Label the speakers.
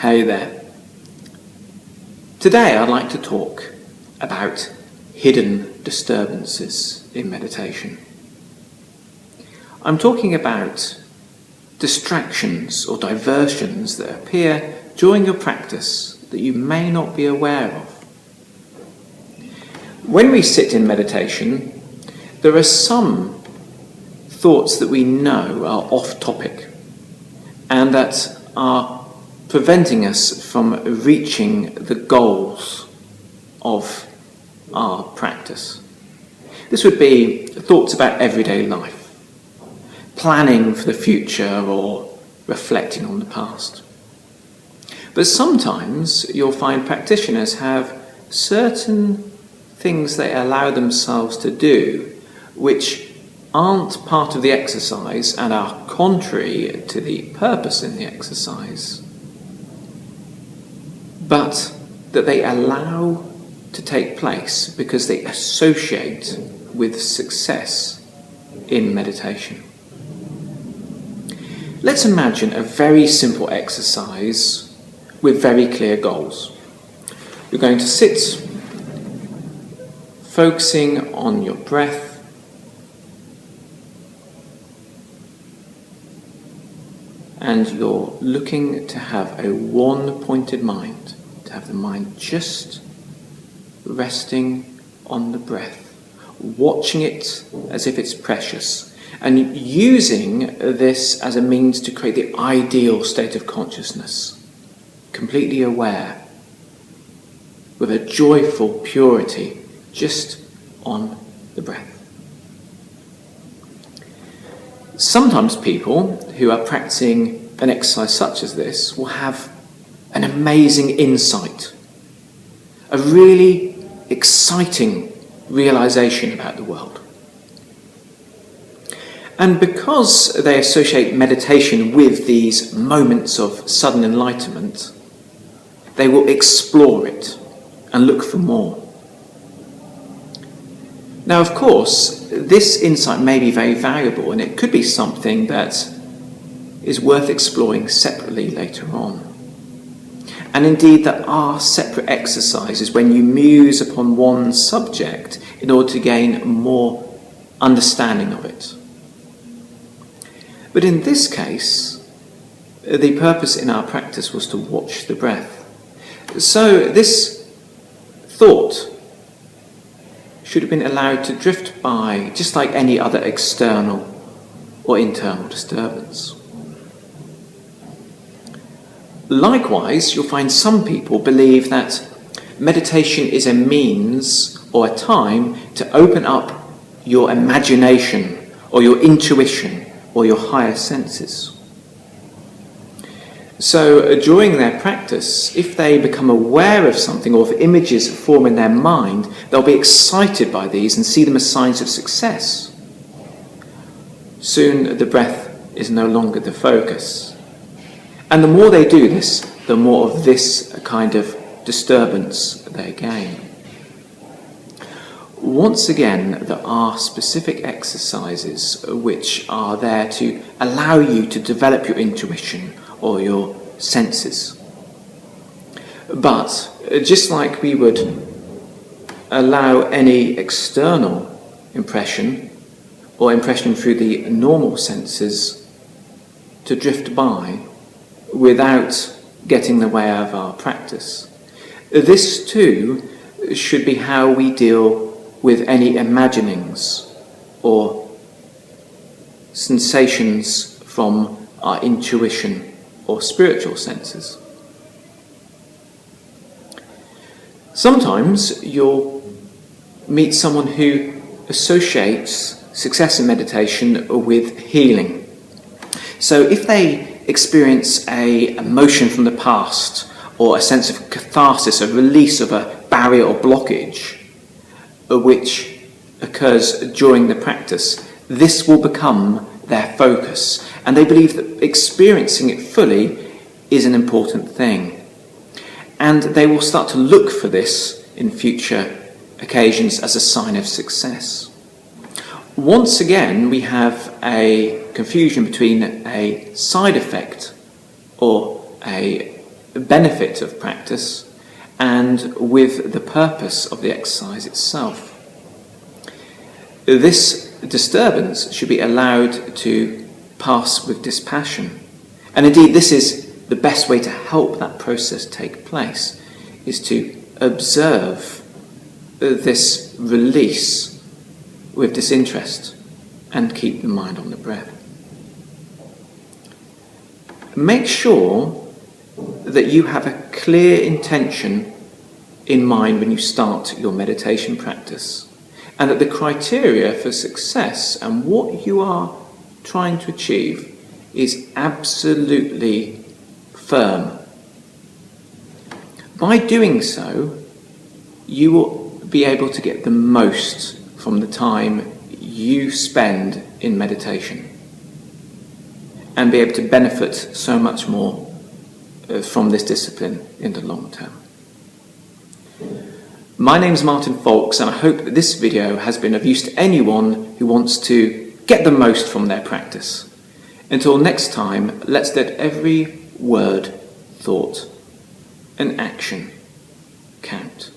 Speaker 1: Hey there. Today I'd like to talk about hidden disturbances in meditation. I'm talking about distractions or diversions that appear during your practice that you may not be aware of. When we sit in meditation, there are some thoughts that we know are off topic and that are preventing us from reaching the goals of our practice. This would be thoughts about everyday life, planning for the future or reflecting on the past. But sometimes you'll find practitioners have certain things they allow themselves to do which aren't part of the exercise and are contrary to the purpose in the exercise, but that they allow to take place because they associate with success in meditation. Let's imagine a very simple exercise with very clear goals. You're going to sit focusing on your breath, and you're looking to have a one-pointed mind, to have the mind just resting on the breath, watching it as if it's precious, and using this as a means to create the ideal state of consciousness, completely aware, with a joyful purity, just on the breath. Sometimes people who are practicing an exercise such as this will have an amazing insight, a really exciting realization about the world. And because they associate meditation with these moments of sudden enlightenment, they will explore it and look for more. Now, of course, this insight may be very valuable, and it could be something that is worth exploring separately later on. And indeed, there are separate exercises when you muse upon one subject in order to gain more understanding of it. But in this case, the purpose in our practice was to watch the breath. So this thought should have been allowed to drift by just like any other external or internal disturbance. Likewise, you'll find some people believe that meditation is a means or a time to open up your imagination or your intuition or your higher senses. So during their practice, if they become aware of something or if images form in their mind, they'll be excited by these and see them as signs of success. Soon the breath is no longer the focus. And the more they do this, the more of this kind of disturbance they gain. Once again, there are specific exercises which are there to allow you to develop your intuition or your senses. But just like we would allow any external impression or impression through the normal senses to drift by without getting in the way of our practice, this too should be how we deal with any imaginings or sensations from our intuition or spiritual senses. Sometimes you'll meet someone who associates success in meditation with healing. So if they experience an emotion from the past or a sense of catharsis, a release of a barrier or blockage, which occurs during the practice, this will become their focus, and they believe that experiencing it fully is an important thing. And they will start to look for this in future occasions as a sign of success. Once again, we have a confusion between a side effect or a benefit of practice and with the purpose of the exercise itself. This disturbance should be allowed to pass with dispassion. And indeed, this is the best way to help that process take place, is to observe this release with disinterest and keep the mind on the breath. Make sure that you have a clear intention in mind when you start your meditation practice, and that the criteria for success and what you are trying to achieve is absolutely firm. By doing so, you will be able to get the most from the time you spend in meditation and be able to benefit so much more from this discipline in the long term. My name is Martin Faulks, and I hope that this video has been of use to anyone who wants to get the most from their practice. Until next time, let's let every word, thought, and action count.